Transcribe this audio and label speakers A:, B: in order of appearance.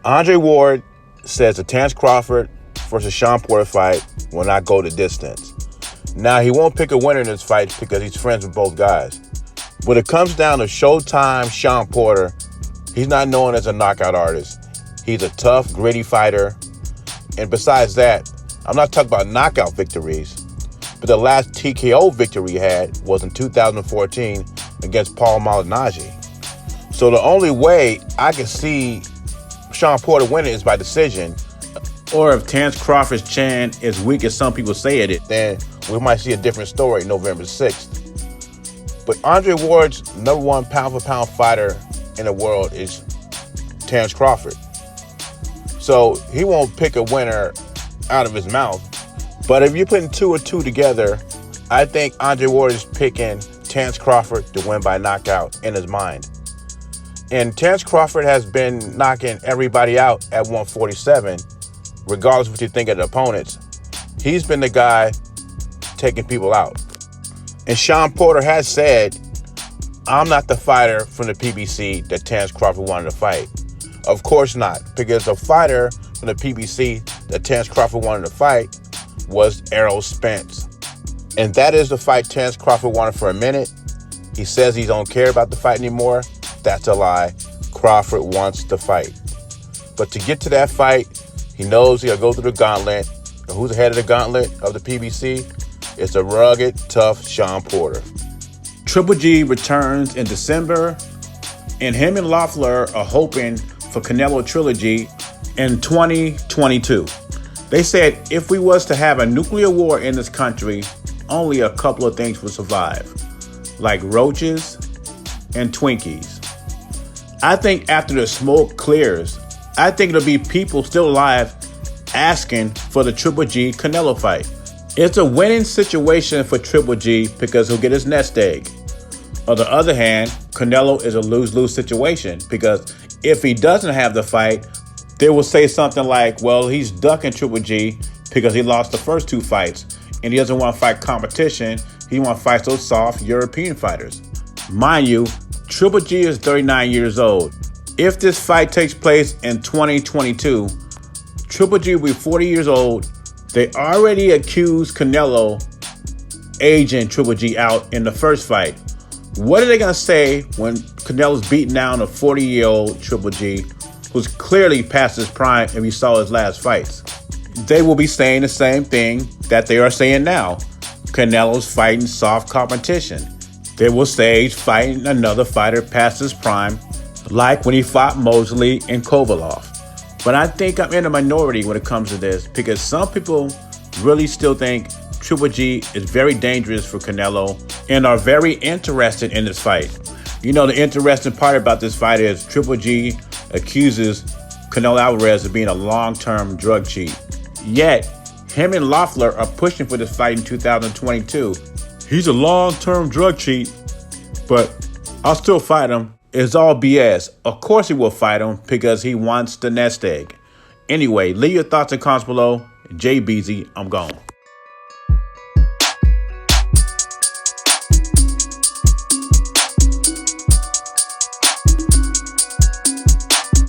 A: Andre Ward says the Terence Crawford versus Shawn Porter fight will not go the distance. Now, he won't pick a winner in this fight because he's friends with both guys. When it comes down to Showtime Shawn Porter, he's not known as a knockout artist. He's a tough, gritty fighter. And besides that, I'm not talking about knockout victories, but the last TKO victory he had was in 2014 against Paul Malignaggi. So the only way I can see Shawn Porter winning is by decision. Or if Terence Crawford's chin is weak as some people say it is, then we might see a different story November 6th. But Andre Ward's #1 pound-for-pound fighter in the world is Terence Crawford. So he won't pick a winner out of his mouth. But if you're putting 2 and 2 together, I think Andre Ward is picking Terence Crawford to win by knockout in his mind. And Terence Crawford has been knocking everybody out at 147, regardless of what you think of the opponents. He's been the guy taking people out. And Shawn Porter has said, I'm not the fighter from the PBC that Terence Crawford wanted to fight. Of course not, because the fighter from the PBC that Terence Crawford wanted to fight was Errol Spence. And that is the fight Terence Crawford wanted for a minute. He says he don't care about the fight anymore. That's a lie. Crawford wants to fight. But to get to that fight, he knows he got to go through the gauntlet. And who's the head of the gauntlet of the PBC? It's a rugged, tough Shawn Porter. Triple G returns in December, and him and Loeffler are hoping for Canelo Trilogy in 2022. They said if we was to have a nuclear war in this country, only a couple of things would survive, like roaches and Twinkies. I think after the smoke clears, I think it'll be people still alive asking for the Triple G Canelo fight. It's a winning situation for Triple G because he'll get his nest egg. On the other hand, Canelo is a lose-lose situation because if he doesn't have the fight, they will say something like, well, he's ducking Triple G because he lost the first 2 fights and he doesn't want to fight competition. He wants to fight those soft European fighters. Mind you, Triple G is 39 years old. If this fight takes place in 2022, Triple G will be 40 years old. They already accused Canelo aging Triple G out in the first fight. What are they going to say when Canelo's beating down a 40-year-old Triple G who's clearly past his prime if you saw his last fights? They will be saying the same thing that they are saying now. Canelo's fighting soft competition. They will say he's fighting another fighter past his prime, like when he fought Mosley and Kovalov. But I think I'm in a minority when it comes to this because some people really still think Triple G is very dangerous for Canelo and are very interested in this fight. You know, the interesting part about this fight is Triple G accuses Canelo Alvarez of being a long-term drug cheat. Yet, him and Loeffler are pushing for this fight in 2022. He's a long-term drug cheat, but I'll still fight him. It's all BS. Of course he will fight him because he wants the nest egg. Anyway, leave your thoughts and comments below. JBZ, I'm gone.